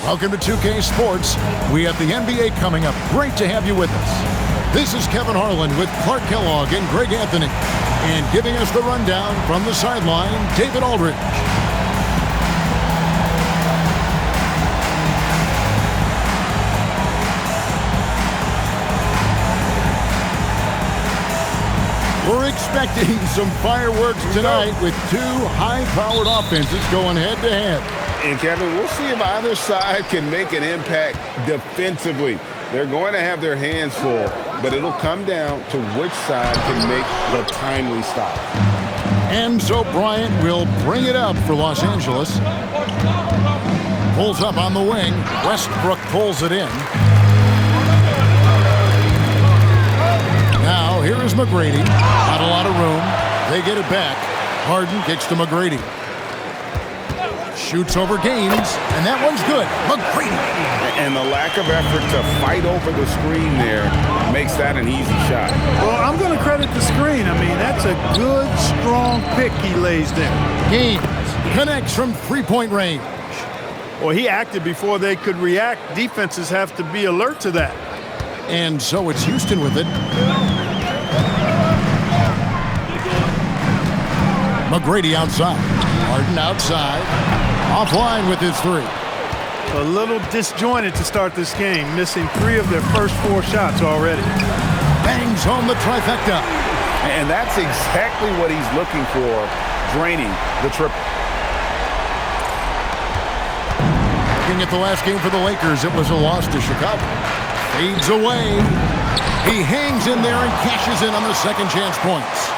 Welcome to 2K Sports. We have the NBA coming up. Great to have you with us. This is Kevin Harlan with Clark Kellogg and Greg Anthony. And giving us the rundown from the sideline, David Aldridge. We're expecting some fireworks tonight with two high-powered offenses going head-to-head. And, Kevin, we'll see if either side can make an impact defensively. They're going to have their hands full, but it'll come down to which side can make the timely stop. And so Bryant will bring it up for Los Angeles. Pulls up on the wing. Westbrook pulls it in. Now, here is McGrady. Not a lot of room. They get it back. Harden kicks to McGrady. Shoots over Gaines, and that one's good. McGrady. And the lack of effort to fight over the screen there makes that an easy shot. Well, I'm going to credit the screen. I mean, that's a good, strong pick he lays there. Gaines connects from three-point range. Well, he acted before they could react. Defenses have to be alert to that. And so it's Houston with it. McGrady outside. Harden outside. Offline with his three. A little disjointed to start this game, missing 3 of their first 4 shots already. Bangs home the trifecta. And that's exactly what he's looking for, draining the triple. Looking at the last game for the Lakers, it was a loss to Chicago. Fades away. He hangs in there and cashes in on the second chance points.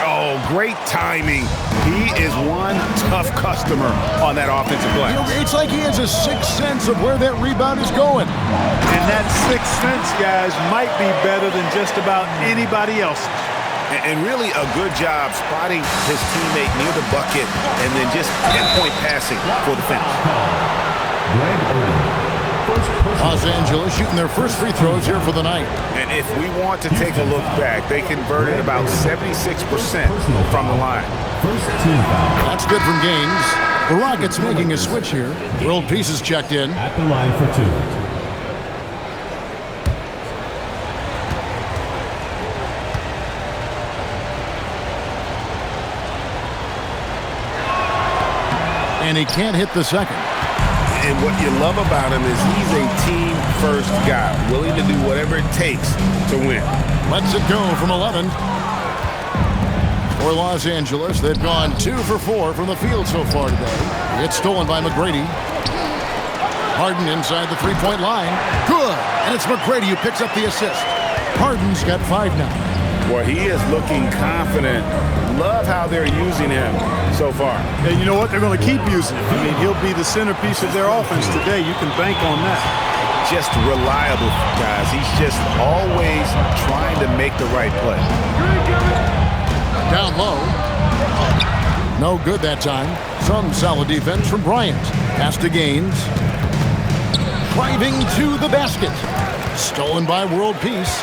Oh, great timing. He is one tough customer on that offensive glass. You know, it's like he has a sixth sense of where that rebound is going. And that sixth sense, guys, might be better than just about anybody else. And really a good job spotting his teammate near the bucket and then just pinpoint passing for the finish. Los Angeles shooting their first free throws here for the night. And if we want to take a look back, they converted about 76% from the line. That's good from Gaines. The Rockets making a switch here. World Peace is checked in. At the line for 2. And he can't hit the second. And what you love about him is he's a team-first guy, willing to do whatever it takes to win. Lets it go from 11. For Los Angeles, they've gone 2 for 4 from the field so far today. It's stolen by McGrady. Harden inside the three-point line. Good. And it's McGrady who picks up the assist. Harden's got 5 now. Well, he is looking confident. Love how they're using him so far. And you know what? They're going to keep using him. I mean, he'll be the centerpiece of their offense today. You can bank on that. Just reliable, guys. He's just always trying to make the right play. Down low. No good that time. Some solid defense from Bryant. Pass to Gaines. Driving to the basket. Stolen by World Peace.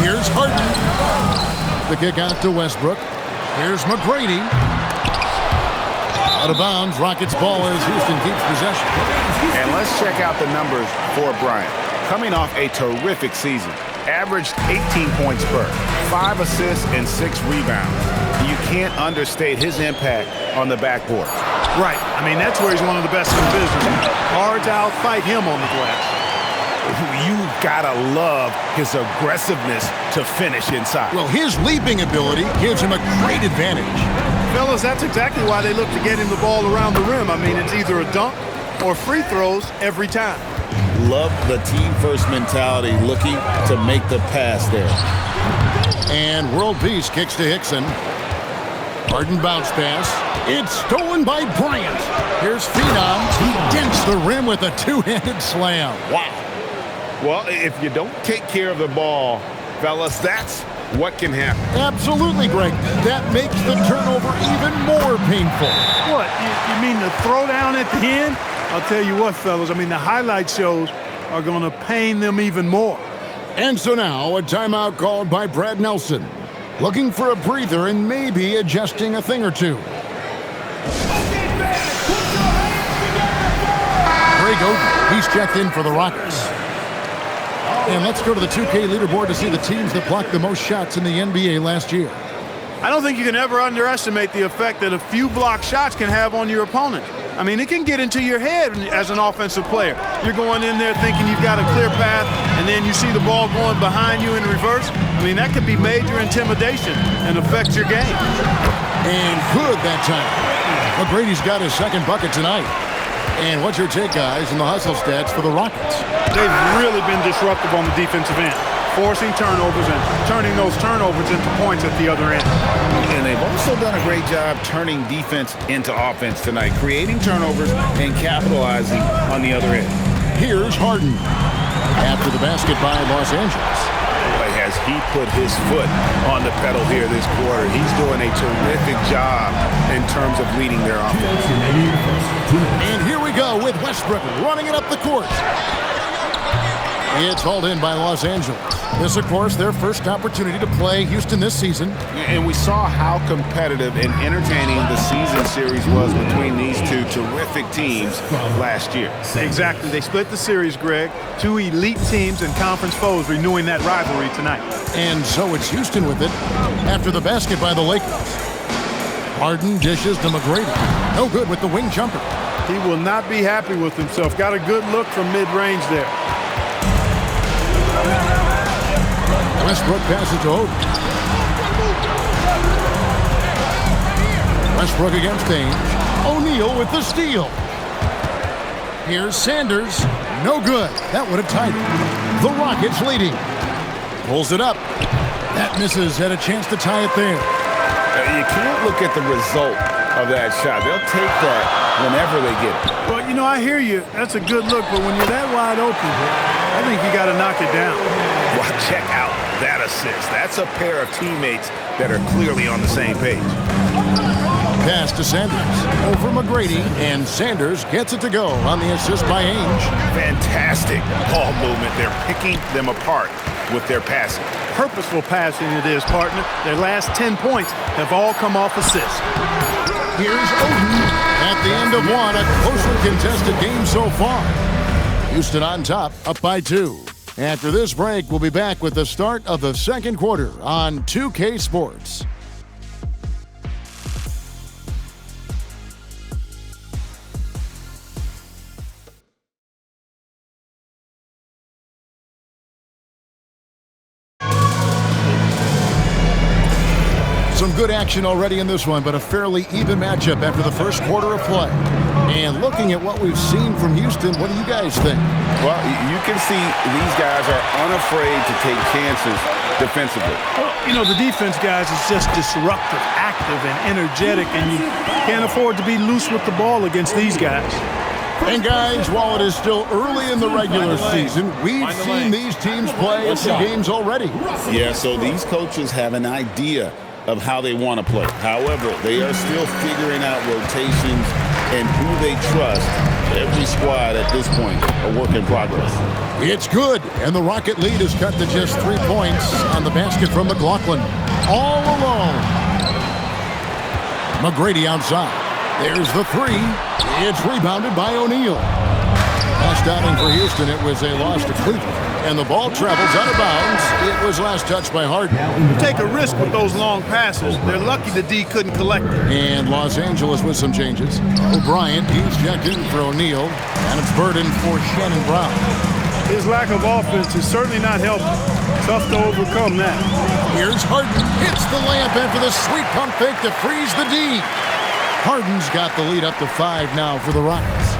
Here's Harden. The kick out to Westbrook. Here's McGrady. Out of bounds. Rockets ball as Houston keeps possession. And let's check out the numbers for Bryant. Coming off a terrific season. Averaged 18 points per, 5 assists and 6 rebounds. You can't understate his impact on the backboard. Right. I mean, that's where he's one of the best in the business. Hard to outfight him on the glass. You gotta love his aggressiveness to finish inside. Well, his leaping ability gives him a great advantage. Fellas, that's exactly why they look to get him the ball around the rim. I mean, it's either a dunk or free throws every time. Love the team-first mentality, looking to make the pass there. And World Peace kicks to Hickson. Harden bounce pass. It's stolen by Bryant. Here's Phenom. He dents the rim with a two-handed slam. Wow. Well, if you don't take care of the ball, fellas, that's what can happen. Absolutely, Greg. That makes the turnover even more painful. What? You mean the throwdown at the end? I'll tell you what, fellas. I mean, the highlight shows are going to pain them even more. And so now, a timeout called by Brad Nelson. Looking for a breather and maybe adjusting a thing or two. Greg Oden. He's checked in for the Rockets. And let's go to the 2K leaderboard to see the teams that blocked the most shots in the NBA last year. I don't think you can ever underestimate the effect that a few blocked shots can have on your opponent. I mean, it can get into your head as an offensive player. You're going in there thinking you've got a clear path, and then you see the ball going behind you in reverse. I mean, that could be major intimidation and affect your game. And good that time. McGrady's got his second bucket tonight. And what's your take, guys, in the hustle stats for the Rockets? They've really been disruptive on the defensive end, forcing turnovers and turning those turnovers into points at the other end. And they've also done a great job turning defense into offense tonight, creating turnovers and capitalizing on the other end. Here's Harden. After the basket by Los Angeles. As he put his foot on the pedal here this quarter, he's doing a terrific job in terms of leading their offense. And here we go with Westbrook running it up the court. It's hauled in by Los Angeles. This, of course, their first opportunity to play Houston this season. And we saw how competitive and entertaining the season series was between these two terrific teams last year. Exactly. They split the series, Greg. Two elite teams and conference foes renewing that rivalry tonight. And so it's Houston with it after the basket by the Lakers. Harden dishes to McGrady. No good with the wing jumper. He will not be happy with himself. Got a good look from mid-range there. Westbrook passes to Oden. Westbrook against Ainge. O'Neal with the steal. Here's Sanders. No good. That would have tied it. The Rockets leading. Pulls it up. That misses. Had a chance to tie it there. You can't look at the result of that shot. They'll take that whenever they get it. Well, you know, I hear you. That's a good look, but when you're that wide open, I think you got to knock it down. Well, check out that assist. That's a pair of teammates that are clearly on the same page. Pass to Sanders. Over McGrady, and Sanders gets it to go on the assist by Ainge. Fantastic ball movement. They're picking them apart with their passing. Purposeful passing it is, partner. Their last 10 points have all come off assists. Here's Oden at the end of one, a closely contested game so far. Houston on top, up by 2. After this break, we'll be back with the start of the second quarter on 2K Sports. Some good action already in this one, but a fairly even matchup after the first quarter of play. And looking at what we've seen from Houston, what do you guys think? Well, you can see these guys are unafraid to take chances defensively. Well, you know, the defense, guys, is just disruptive, active, and energetic, and you can't afford to be loose with the ball against these guys. And guys, while it is still early in the regular season, we've seen these teams play a few games already. Yeah, so these coaches have an idea of how they want to play. However, they are still figuring out rotations and who they trust. Every squad at this point, a work in progress. It's good, and the Rocket lead is cut to just 3 points on the basket from McLaughlin. All alone. McGrady outside. There's the 3. It's rebounded by O'Neal. Last outing for Houston, it was a loss to Cleveland. And the ball travels out of bounds. It was last touched by Harden. Take a risk with those long passes. They're lucky the D couldn't collect it. And Los Angeles with some changes. O'Brien, he's checked in for O'Neal. And it's Burden for Shannon Brown. His lack of offense is certainly not helping. Tough to overcome that. Here's Harden. Hits the layup after the sweet pump fake to freeze the D. Harden's got the lead up to 5 now for the Rockets.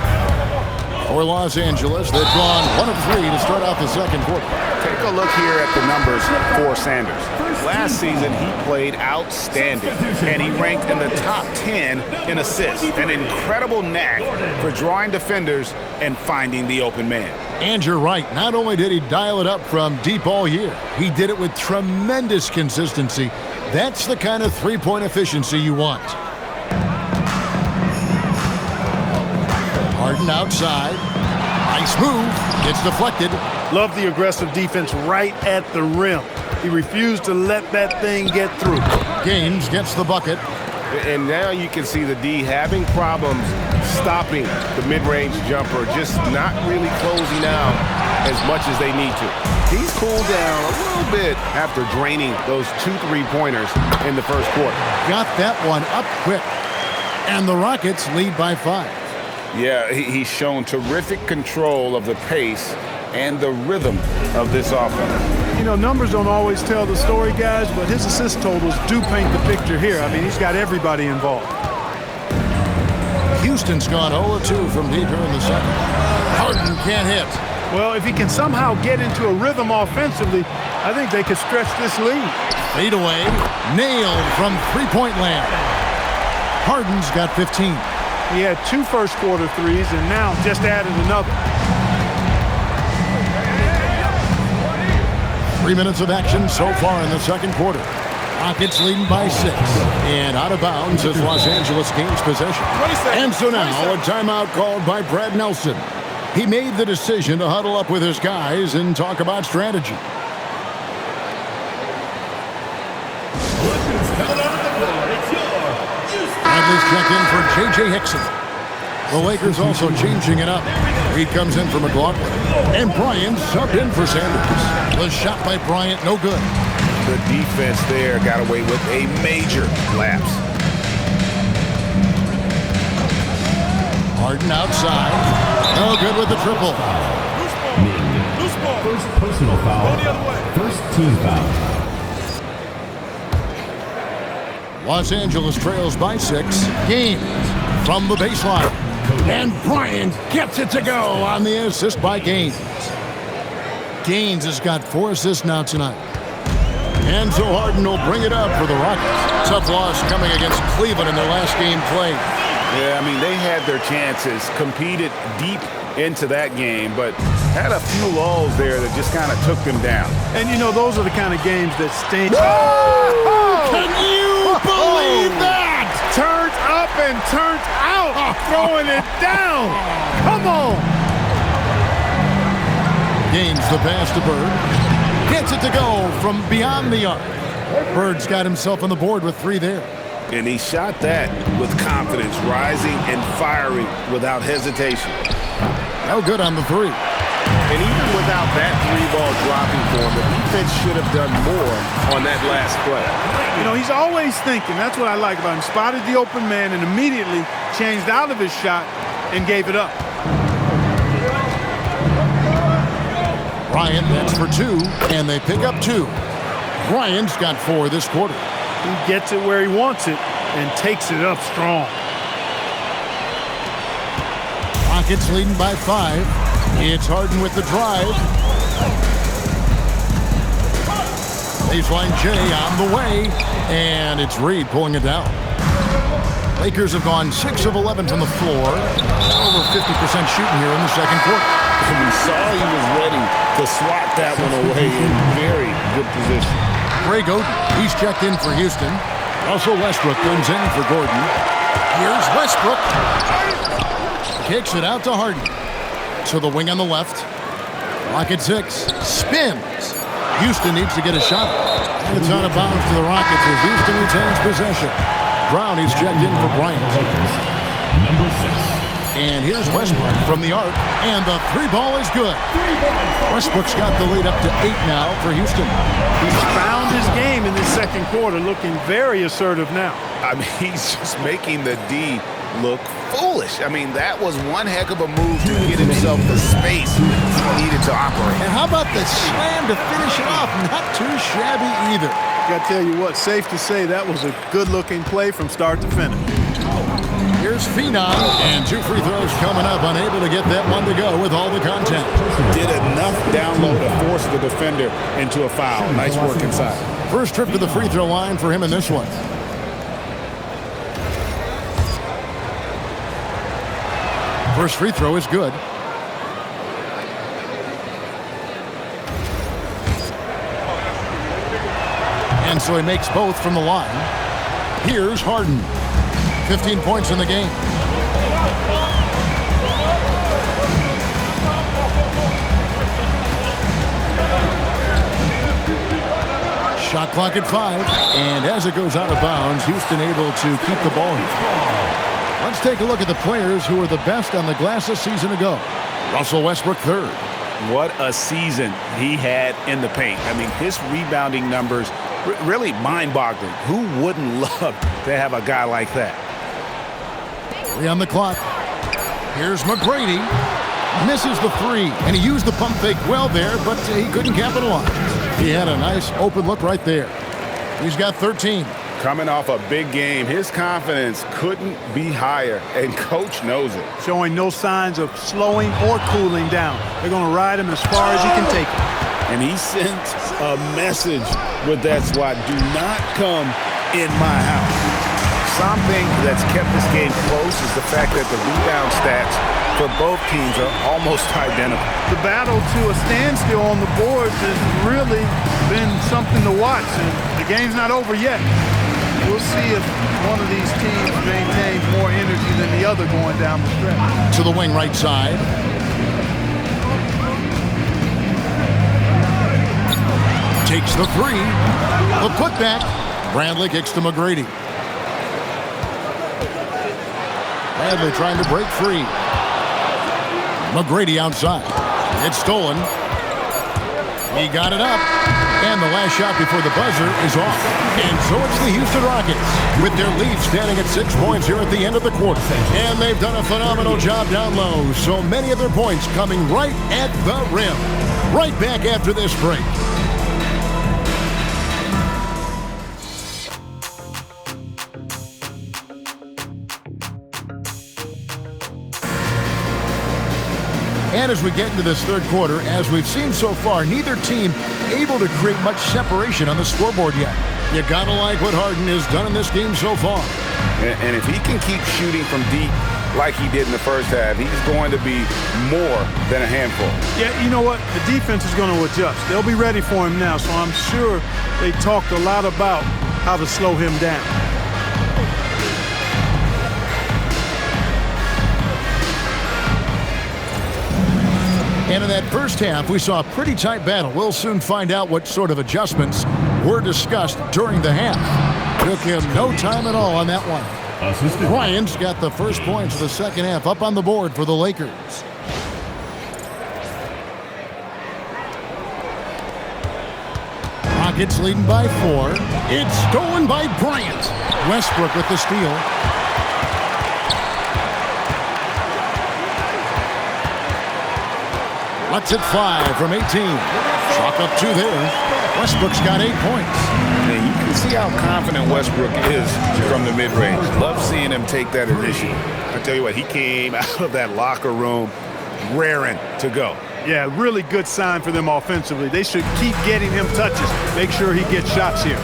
For Los Angeles, they've gone 1 of 3 to start out the second quarter. Take a look here at the numbers for Sanders. Last season, he played outstanding, and he ranked in the top 10 in assists. An incredible knack for drawing defenders and finding the open man. And you're right. Not only did he dial it up from deep all year, he did it with tremendous consistency. That's the kind of three-point efficiency you want. Harden outside. Nice move. Gets deflected. Love the aggressive defense right at the rim. He refused to let that thing get through. Gaines gets the bucket. And now you can see the D having problems stopping the mid-range jumper, just not really closing out as much as they need to. He's cooled down a little bit after draining those 2 3-pointers in the first quarter. Got that one up quick. And the Rockets lead by 5. Yeah, he's shown terrific control of the pace and the rhythm of this offense. You know, numbers don't always tell the story, guys, but his assist totals do paint the picture here. I mean, he's got everybody involved. Houston's gone 0-2 from deep here in the second. Harden can't hit. Well, if he can somehow get into a rhythm offensively, I think they could stretch this lead. Fade away, nailed from three-point land. Harden's got 15. He had 2 first-quarter threes and now just added another. 3 minutes of action so far in the second quarter. Rockets leading by 6. And out of bounds as Los Angeles gains possession. And so now a timeout called by Brad Nelson. He made the decision to huddle up with his guys and talk about strategy. Bradley's checked in for J.J. Hickson. The Lakers also changing it up. Reed comes in for McLaughlin. And Bryant subbed in for Sanders. The shot by Bryant, no good. The defense there got away with a major lapse. Harden outside. No good with the triple. First personal foul. First team foul. Los Angeles trails by 6. Gaines from the baseline. And Bryant gets it to go on the assist by Gaines. Gaines has got 4 assists now tonight. And so Harden will bring it up for the Rockets. Tough loss coming against Cleveland in their last game played. Yeah, I mean, they had their chances, competed deep into that game, but had a few lulls there that just kind of took them down. And, you know, those are the kind of games that sting. Can you believe that? Turns up and turns out, throwing it down. Come on. Gains the pass to Bird. Gets it to go from beyond the arc. Bird's got himself on the board with 3 there. And he shot that with confidence, rising and firing without hesitation. No good on the 3. And even without that 3-ball dropping for him, the defense should have done more on that last play. You know, he's always thinking. That's what I like about him. Spotted the open man and immediately changed out of his shot and gave it up. Bryant nets for 2, and they pick up 2. Bryant's got 4 this quarter. He gets it where he wants it and takes it up strong. Rockets leading by 5. It's Harden with the drive. Baseline J on the way, and it's Reed pulling it down. Lakers have gone 6 of 11 from the floor. Over 50% shooting here in the second quarter. We saw he was ready to swat that one away in very good position. Greg Oden, he's checked in for Houston. Russell Westbrook comes in for Gordon. Here's Westbrook. Kicks it out to Harden. To the wing on the left. Rocket 6. Spins. Houston needs to get a shot. And it's out of bounds to the Rockets as Houston retains possession. Brown, he's checked in for Bryant. Number 6. And here's Westbrook from the arc. And the 3-ball is good. Westbrook's got the lead up to 8 now for Houston. He's found his game in the second quarter, looking very assertive now. I mean, he's just making the D look foolish. I mean, that was one heck of a move to get himself the space he needed to operate. And how about the slam to finish it off? Not too shabby either. I gotta tell you what, safe to say that was a good-looking play from start to finish. Here's Phenom, and 2 free throws coming up, unable to get that one to go with all the contact. Did enough down low to force the defender into a foul. Nice work inside. First trip to the free throw line for him in this one. First free throw is good. And so he makes both from the line. Here's Harden. 15 points in the game. Shot clock at 5, and as it goes out of bounds, Houston able to keep the ball here. Let's take a look at the players who were the best on the glass a season ago. Russell Westbrook, third. What a season he had in the paint. I mean, his rebounding numbers really mind-boggling. Who wouldn't love to have a guy like that? 3 on the clock. Here's McGrady. Misses the 3, and he used the pump fake well there, but he couldn't capitalize. He had a nice open look right there. He's got 13. Coming off a big game, his confidence couldn't be higher, and coach knows it. Showing no signs of slowing or cooling down. They're going to ride him as far as he can take him. And he sent a message with that squad: do not come in my house. Something that's kept this game close is the fact that the rebound stats for both teams are almost identical. The battle to a standstill on the boards has really been something to watch, and the game's not over yet. We'll see if one of these teams maintains more energy than the other going down the stretch. To the wing right side. Takes the 3. The putback. Bradley kicks to McGrady. Bradley trying to break free. McGrady outside. It's stolen. He got it up. And the last shot before the buzzer is off. And so it's the Houston Rockets with their lead standing at 6 points here at the end of the quarter. And they've done a phenomenal job down low. So many of their points coming right at the rim. Right back after this break. And as we get into this third quarter, as we've seen so far, neither team able to create much separation on the scoreboard yet. You gotta like what Harden has done in this game so far. And if he can keep shooting from deep like he did in the first half, he's going to be more than a handful. Yeah, you know what? The defense is going to adjust. They'll be ready for him now, so I'm sure they talked a lot about how to slow him down. And in that first half, we saw a pretty tight battle. We'll soon find out what sort of adjustments were discussed during the half. Took him no time at all on that one. Bryant's got the first points of the second half up on the board for the Lakers. Rockets leading by 4. It's stolen by Bryant. Westbrook with the steal. Let's it fly from 18. Chalk up 2 there. Westbrook's got 8 points. And you can see how confident Westbrook is from the mid-range. Love seeing him take that initiative. I tell you what, he came out of that locker room raring to go. Yeah, really good sign for them offensively. They should keep getting him touches. Make sure he gets shots here.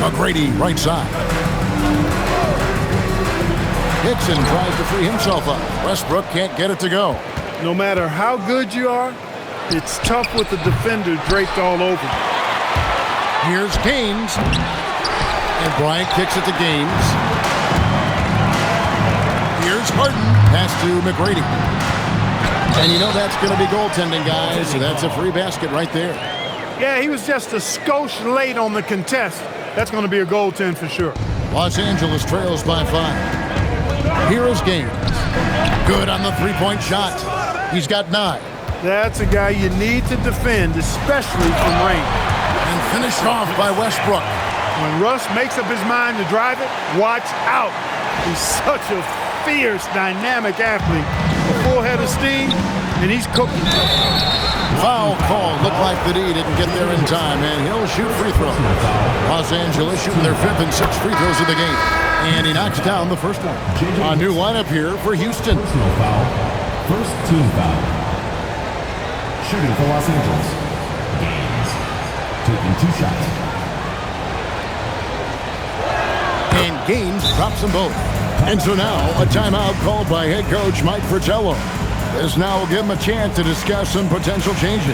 McGrady right side. Hickson tries to free himself up. Westbrook can't get it to go. No matter how good you are, it's tough with the defender draped all over you. Here's Gaines. And Bryant kicks it to Gaines. Here's Harden. Pass to McGrady. And you know that's going to be goaltending, guys. So that's a free basket right there. Yeah, he was just a skosh late on the contest. That's going to be a goaltend for sure. Los Angeles trails by 5. Here is Gaines. Good on the three-point shot. He's got 9. That's a guy you need to defend, especially from range. And finished off by Westbrook. When Russ makes up his mind to drive it, watch out. He's such a fierce, dynamic athlete. A full head of steam, and he's cooking. Foul call. Looked like the D didn't get there in time, and he'll shoot free throws. Los Angeles shooting their 5th and 6th free throws of the game. And he knocks down the first one. A new lineup here for Houston. Personal foul. First team foul. Shooting for Los Angeles. Gaines. Taking 2 shots. And Gaines drops them both. And so now a timeout called by head coach Mike Fratello. This now will give him a chance to discuss some potential changes. The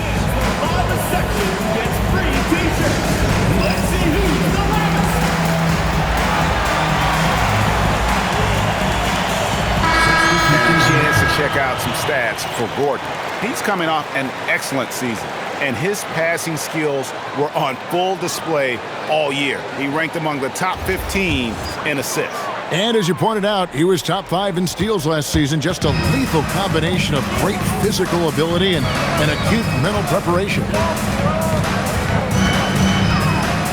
section gets free t-shirts. Let's see who's the loudest. A chance to check out some stats for Gordon. He's coming off an excellent season. and his passing skills were on full display all year. He ranked among the top 15 in assists. And as you pointed out, he was top 5 in steals last season. Just a lethal combination of great physical ability and acute mental preparation.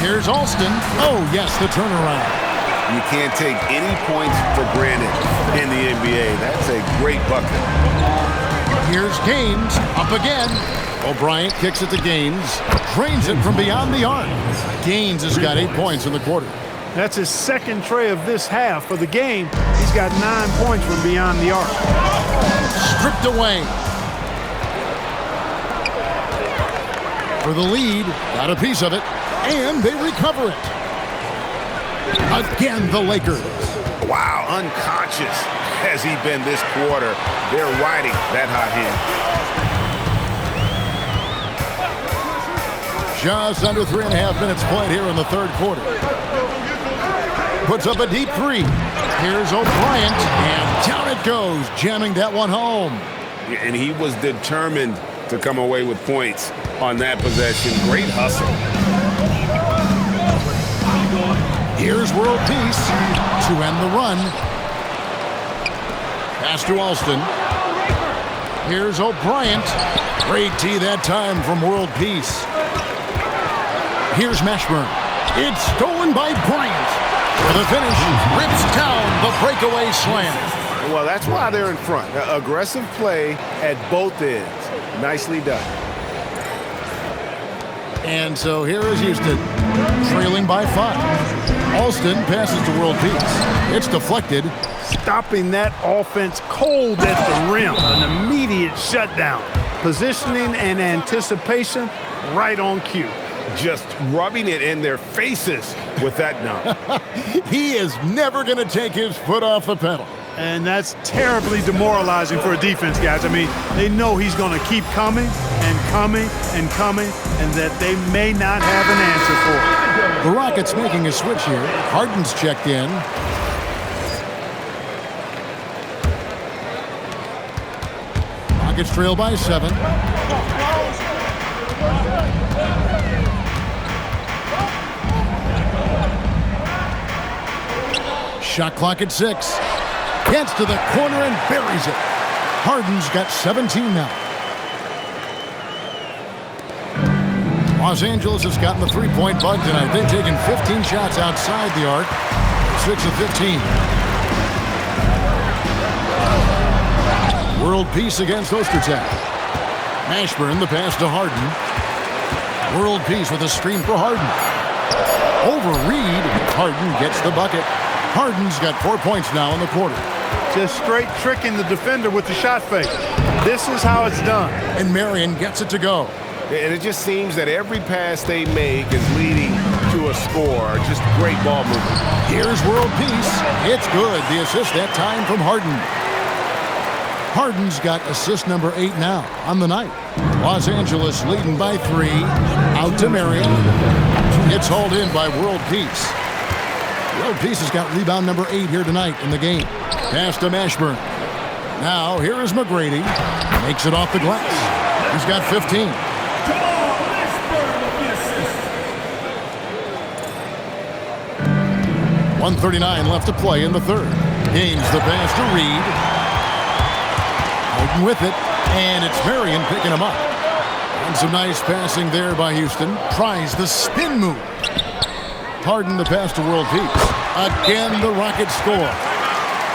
Here's Alston. Oh, yes, the turnaround. You can't take any points for granted in the NBA. That's a great bucket. Here's Gaines, up again. O'Bryant kicks it to Gaines, drains it from beyond the arc. Gaines has got 8 points in the quarter. That's his second tray of this half. For the game, he's got 9 points from beyond the arc. Stripped away. For the lead, got a piece of it, and they recover it. Again, the Lakers. Wow, unconscious has he been this quarter. They're riding that hot hand. Just under 3.5 minutes played here in the third quarter. Puts up a deep three. Here's O'Bryant, and down it goes, jamming that one home. And he was determined to come away with points on that possession. Great hustle. Here's World Peace to end the run. Pass to Alston. Here's O'Bryant. Great tee that time from World Peace. Here's Mashburn. It's stolen by Bryant. For the finish, rips down the breakaway slam. Well, that's why they're in front. Aggressive play at both ends. Nicely done. And so here is Houston, trailing by 5. Alston passes to World Peace. It's deflected. Stopping that offense cold at the rim. An immediate shutdown. Positioning and anticipation right on cue. Just rubbing it in their faces with that dunk. He is never going to take his foot off the pedal. And that's terribly demoralizing for a defense, guys. I mean, they know he's going to keep coming and coming and coming, and that they may not have an answer for it. The Rockets making a switch here. Harden's checked in. Rockets trail by 7. Shot clock at 6. Gets to the corner and buries it. Harden's got 17 now. Los Angeles has gotten the three-point bug tonight. They've taken 15 shots outside the arc. 6 of 15. World Peace against Ostertag. Mashburn, the pass to Harden. World Peace with a screen for Harden. Over Reed. Harden gets the bucket. Harden's got 4 points now in the quarter. Just straight tricking the defender with the shot fake. This is how it's done. And Marion gets it to go. And it just seems that every pass they make is leading to a score. Just great ball movement. Here's World Peace. It's good. The assist that time from Harden. Harden's got assist number 8 now on the night. Los Angeles leading by 3. Out to Marion. It's hauled in by World Peace. World Peace has got rebound number 8 here tonight in the game. Pass to Mashburn. Now here is McGrady. Makes it off the glass. He's got 15. 1:39 left to play in the third. Gaines the pass to Reed. Harden with it, and it's Marion picking him up. And some nice passing there by Houston. Tries the spin move. Harden the pass to World Peace. Again, the Rockets score.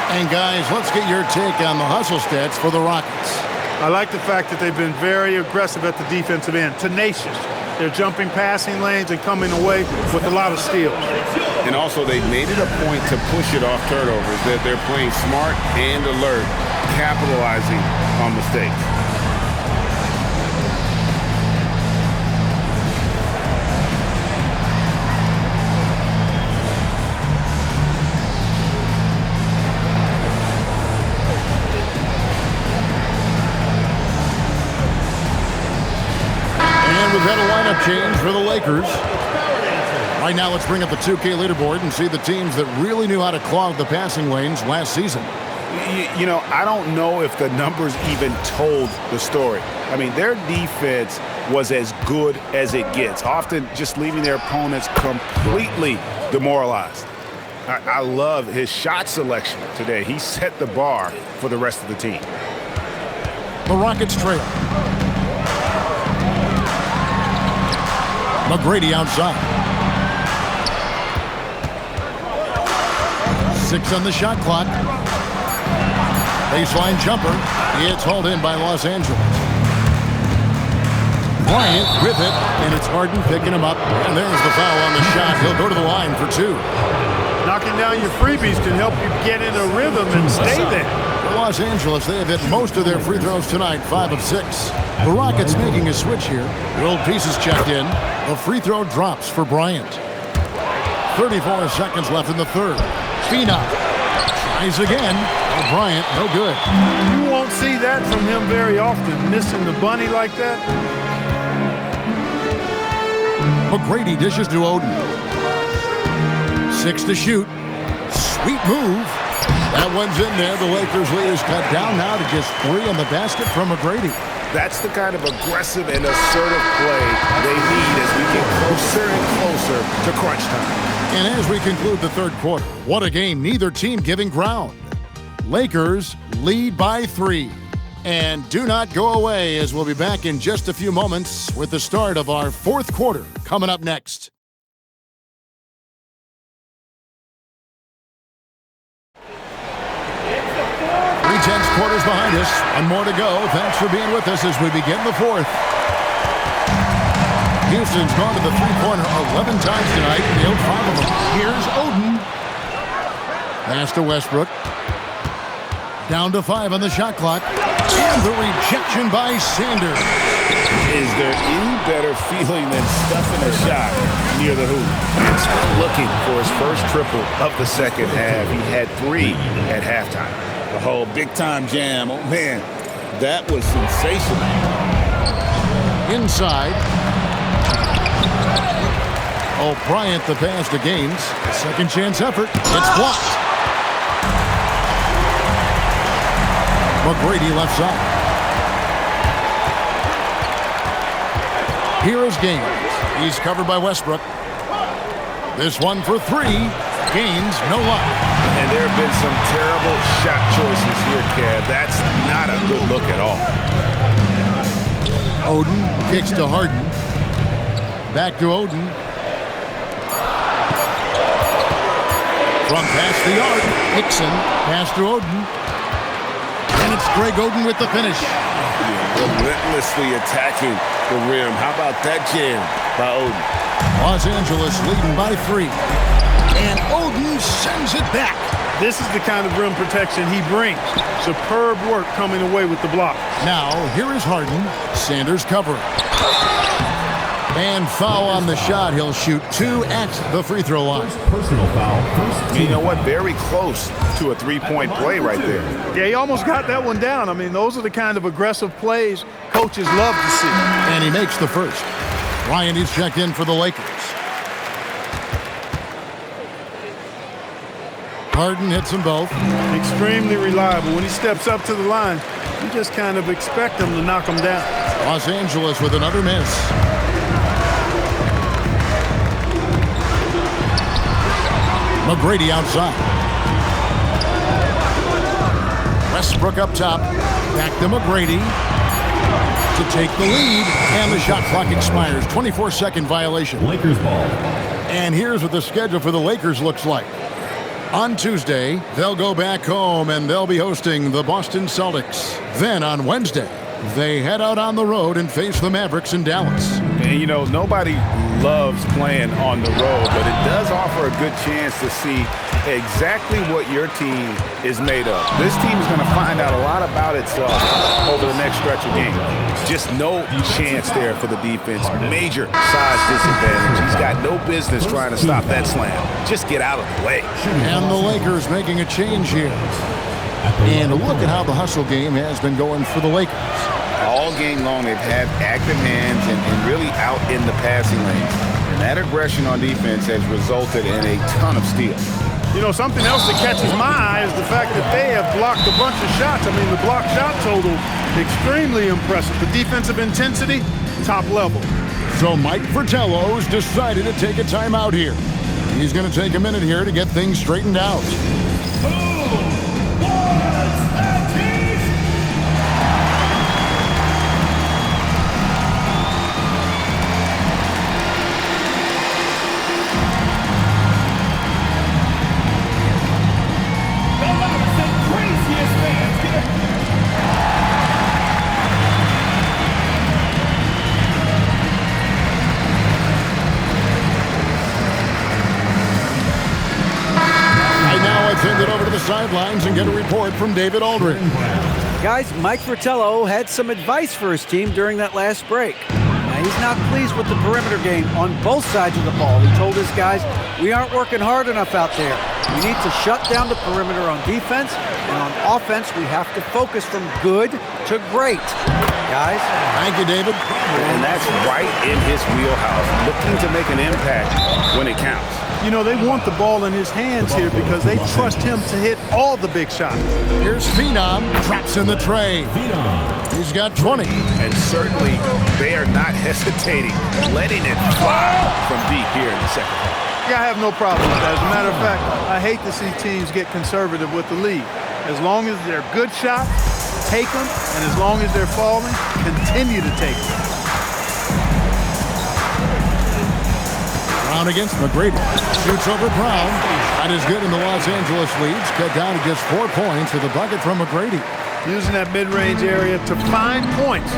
And guys, let's get your take on the hustle stats for the Rockets. I like the fact that they've been very aggressive at the defensive end. Tenacious. They're jumping passing lanes and coming away with a lot of steals. And also, they've made it a point to push it off turnovers. That they're playing smart and alert, capitalizing on mistakes. We've had a lineup change for the Lakers. Right now, let's bring up the 2K leaderboard and see the teams that really knew how to clog the passing lanes last season. You know, I don't know if the numbers even told the story. I mean, their defense was as good as it gets, often just leaving their opponents completely demoralized. I love his shot selection today. He set the bar for the rest of the team. The Rockets trail. McGrady outside. 6 on the shot clock. Baseline jumper. It's hauled in by Los Angeles. Bryant with it, and it's Harden picking him up. And there's the foul on the shot. He'll go to the line for 2. Knocking down your freebies can help you get in a rhythm and stay there. For Los Angeles, they have hit most of their free throws tonight, 5 of 6. The Rockets making a switch here. World Pieces checked in. The free throw drops for Bryant. 34 seconds left in the third. Phenom tries again. Bryant, no good. You won't see that from him very often, missing the bunny like that. McGrady dishes to Oden. 6 to shoot. Sweet move. That one's in there. The Lakers lead is cut down now to just 3 in the basket from McGrady. That's the kind of aggressive and assertive play they need as we get closer and closer to crunch time. And as we conclude the third quarter, what a game, neither team giving ground. Lakers lead by 3. And do not go away, as we'll be back in just a few moments with the start of our fourth quarter coming up next. 3/10 quarters behind us. One more to go. Thanks for being with us as we begin the fourth. Houston's gone to the three-pointer 11 times tonight. Nailed 5 of them. Here's Oden. Pass to Westbrook. Down to 5 on the shot clock. And the rejection by Sanders. Is there any better feeling than stuffing a shot near the hoop? And still looking for his first triple of the second half. He had 3 at halftime. The whole big-time jam. Oh, man, that was sensational. Inside. Oh, Bryant the pass to Gaines. Second chance effort. It's blocked. McGrady left side. Here is Gaines. He's covered by Westbrook. This one for 3. Gaines, no luck. And there have been some terrible shot choices here, Kev. That's not a good look at all. Oden kicks to Harden. Back to Oden. From past the arc, Hickson. Pass to Oden. And it's Greg Oden with the finish. Relentlessly attacking the rim. How about that jam by Oden? Los Angeles leading by 3. And Oden sends it back. This is the kind of rim protection he brings. Superb work coming away with the block. Now, here is Harden. Sanders covering. And foul on the shot. He'll shoot 2 at the free throw line. Personal foul. First team. You know what? Very close to a three-point play right there. Yeah, he almost got that one down. I mean, those are the kind of aggressive plays coaches love to see. And he makes the first. Ryan is checked in for the Lakers. Harden hits them both. Extremely reliable. When he steps up to the line, you just kind of expect him to knock him down. Los Angeles with another miss. McGrady outside. Westbrook up top. Back to McGrady to take the lead. And the shot clock expires. 24-second violation. Lakers ball. And here's what the schedule for the Lakers looks like. On Tuesday, they'll go back home and they'll be hosting the Boston Celtics. Then on Wednesday, they head out on the road and face the Mavericks in Dallas. And, you know, nobody loves playing on the road, but it does offer a good chance to see exactly what your team is made of. This team is going to find out a lot about itself over the next stretch of games. Just no chance there for the defense. Major size disadvantage. He's got no business trying to stop that slam. Just get out of the way. And the Lakers making a change here. And look at how the hustle game has been going for the Lakers. All game long, they've had active hands and really out in the passing lanes. And that aggression on defense has resulted in a ton of steals. You know, something else that catches my eye is the fact that they have blocked a bunch of shots. I mean, the block shot total, extremely impressive. The defensive intensity, top level. So Mike Fratello's decided to take a timeout here. He's going to take a minute here to get things straightened out. Send it over to the sidelines and get a report from David Aldridge. Guys, Mike Fratello had some advice for his team during that last break. Now, he's not pleased with the perimeter game on both sides of the ball. He told his guys, we aren't working hard enough out there. We need to shut down the perimeter on defense, and on offense, we have to focus from good to great. Guys? Thank you, David. And that's right in his wheelhouse, looking to make an impact when it counts. You know, they want the ball in his hands here because they trust him to hit all the big shots. Here's Phenom, traps in the tray. He's got 20. And certainly, they are not hesitating, letting it fly from deep here in the second half. Yeah, I have no problem with that. As a matter of fact, I hate to see teams get conservative with the lead. As long as they're good shots, take them, and as long as they're falling, continue to take them. Brown against McGrady. Shoots over Brown. That is good, and the Los Angeles leads cut down to just 4 points with a bucket from McGrady. Using that mid-range area to find points.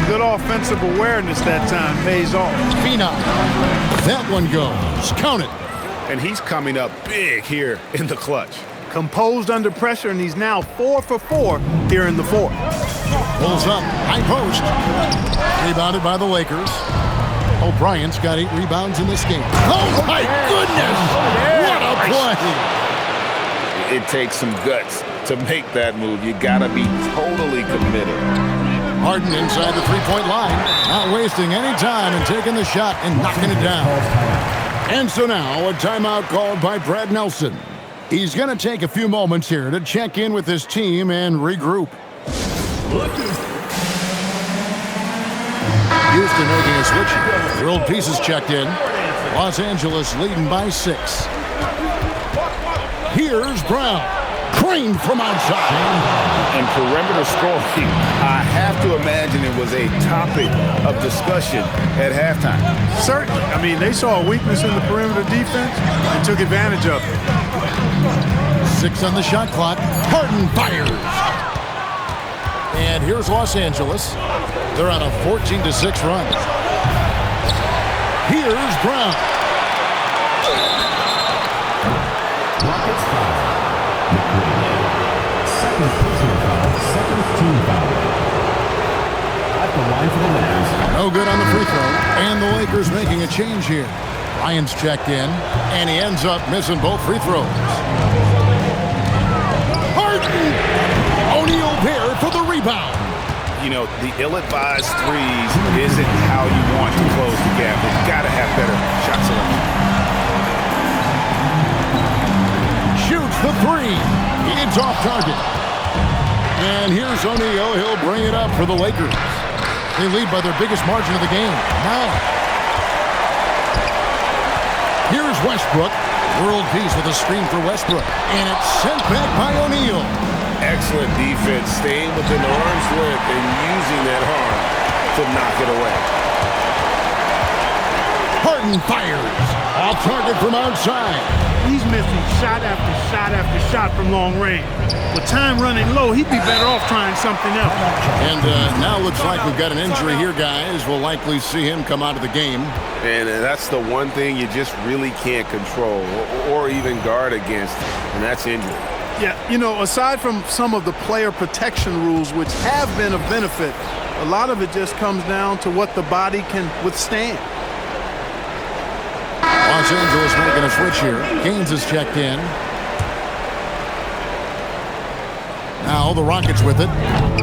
Good offensive awareness that time pays off. Phenom. That one goes. Count it. And he's coming up big here in the clutch. Composed under pressure, and he's now 4 for 4 here in the fourth. Pulls up. High post. Rebounded by the Lakers. O'Brien's got 8 rebounds in this game. Oh, my goodness! What a play! It takes some guts to make that move. You gotta be totally committed. Harden inside the three-point line, not wasting any time and taking the shot and knocking it down. And so now a timeout called by Brad Nelson. He's going to take a few moments here to check in with his team and regroup. Houston making a switch. World Pieces checked in. Los Angeles leading by 6. Here's Brown. Crane from outside. And perimeter scoring, I have to imagine it was a topic of discussion at halftime. Certainly. I mean, they saw a weakness in the perimeter defense and took advantage of it. 6 on the shot clock. Harden fires. And here's Los Angeles. They're on a 14-6 run. Here's Brown. Rockets foul. Second personal foul. Second team foul. At the line for the Lakers. No good on the free throw. And the Lakers making a change here. Ryan's checked in, and he ends up missing both free throws. Harden! O'Neal there for the rebound. You know, the ill-advised threes isn't how you want to close the gap. You've got to have better shot selection. Shoots the 3. It's off target. And here's O'Neal. He'll bring it up for the Lakers. They lead by their biggest margin of the game. Now, here's Westbrook. World Peace with a screen for Westbrook. And it's sent back by O'Neal. Excellent defense, staying within arm's length and using that arm to knock it away. Harden fires. Off target from outside. He's missing shot after shot after shot from long range. With time running low, he'd be better off trying something else. And now looks like we've got an injury here, guys. We'll likely see him come out of the game. And that's the one thing you just really can't control or even guard against, and that's injury. Yeah, you know, aside from some of the player protection rules, which have been of benefit, a lot of it just comes down to what the body can withstand. Los Angeles making a switch here. Gaines is checked in. Now the Rockets with it.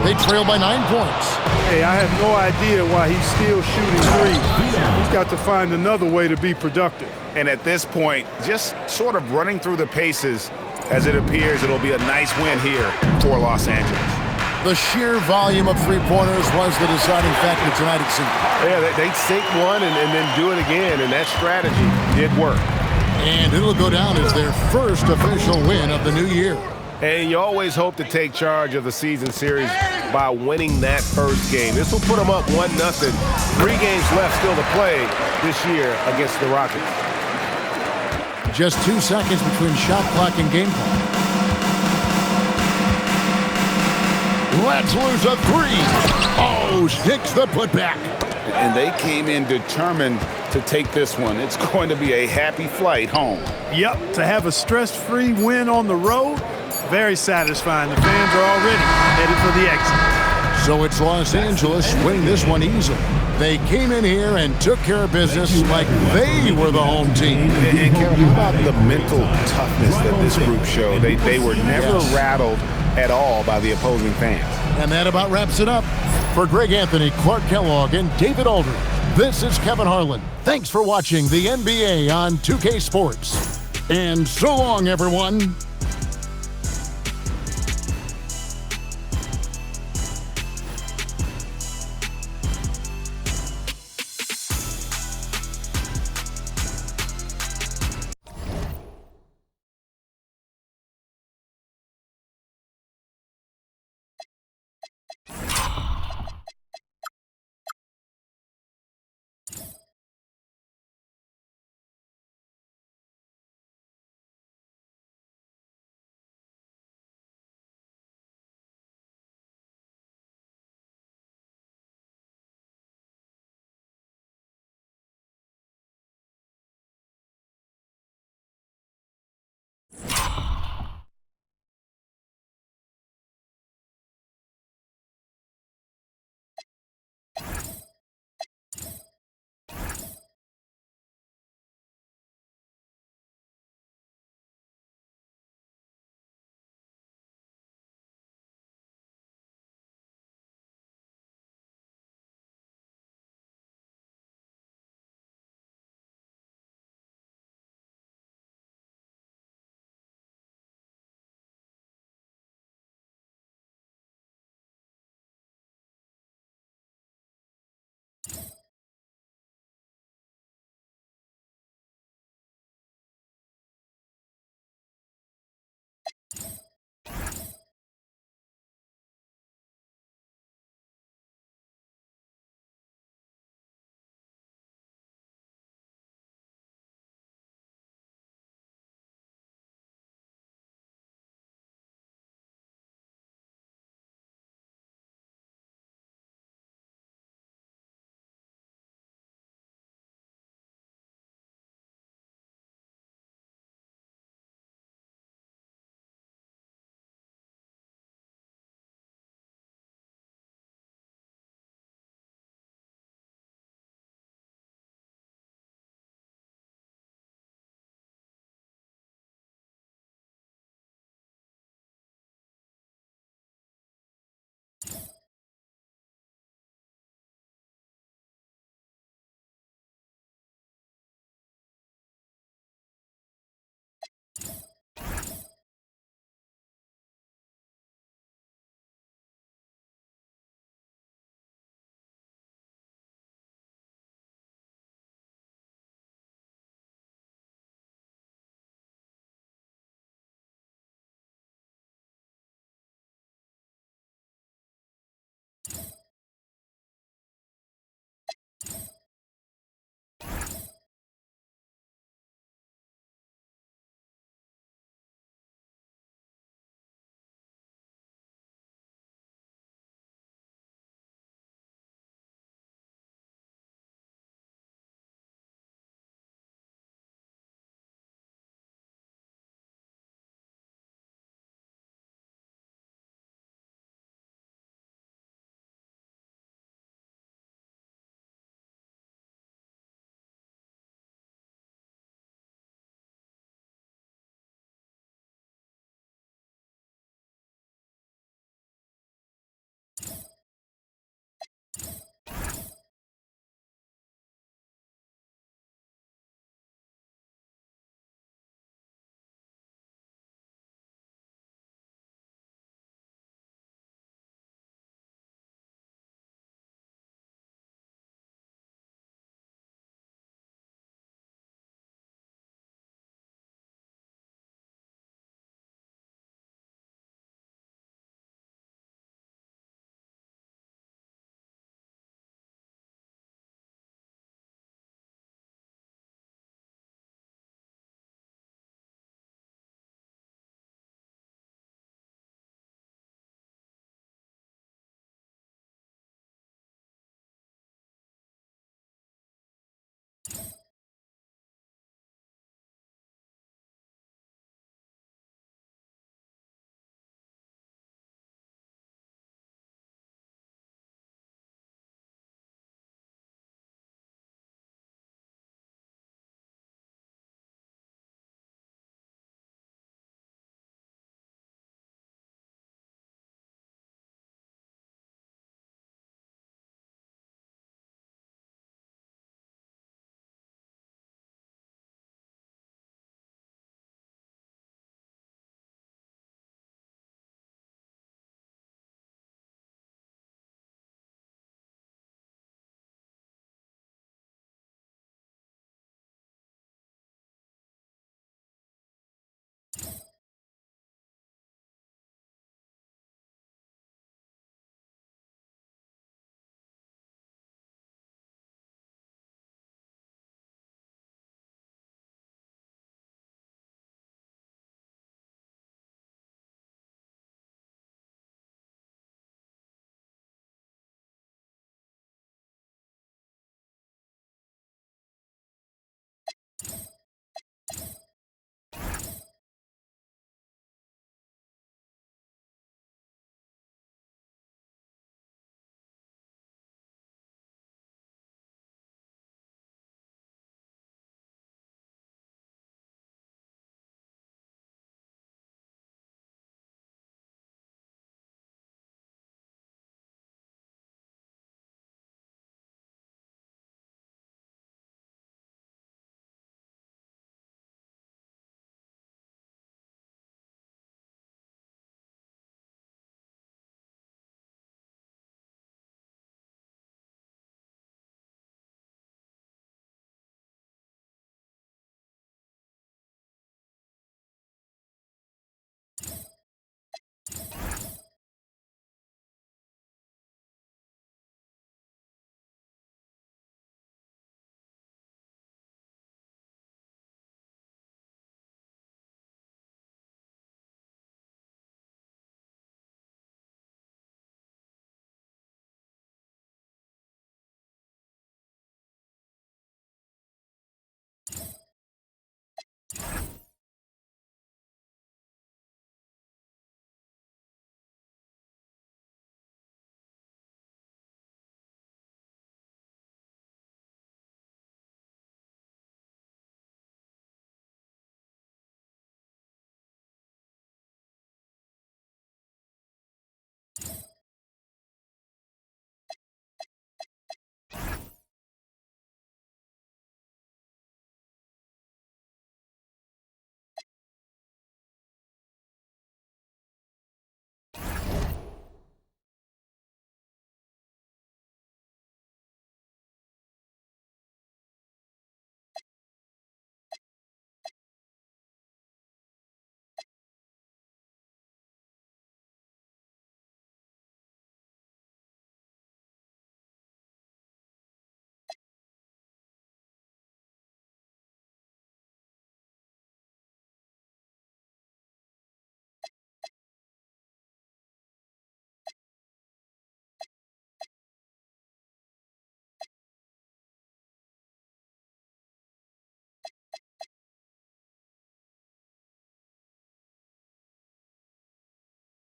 They trail by 9 points. Hey, I have no idea why he's still shooting threes. He's got to find another way to be productive. And at this point, just sort of running through the paces, as it appears it'll be a nice win here for Los Angeles. The sheer volume of three-pointers was the deciding factor tonight, it seemed. Yeah, they'd sink one and then do it again, and that strategy did work. And it'll go down as their first official win of the new year. And you always hope to take charge of the season series by winning that first game. This will put them up 1-0. 3 games left still to play this year against the Rockets. Just 2 seconds between shot clock and game clock. Let's lose a 3. Oh, sticks the putback. And they came in determined to take this one. It's going to be a happy flight home. Yep, to have a stress-free win on the road, very satisfying. The fans are already headed for the exit. So it's Los Angeles winning this one easily. They came in here and took care of business like they were the home team. And Kevin, how about the mental toughness that this group showed? They were never rattled at all by the opposing fans. And that about wraps it up. For Greg Anthony, Clark Kellogg, and David Aldridge, this is Kevin Harlan. Thanks for watching the NBA on 2K Sports. And so long, everyone.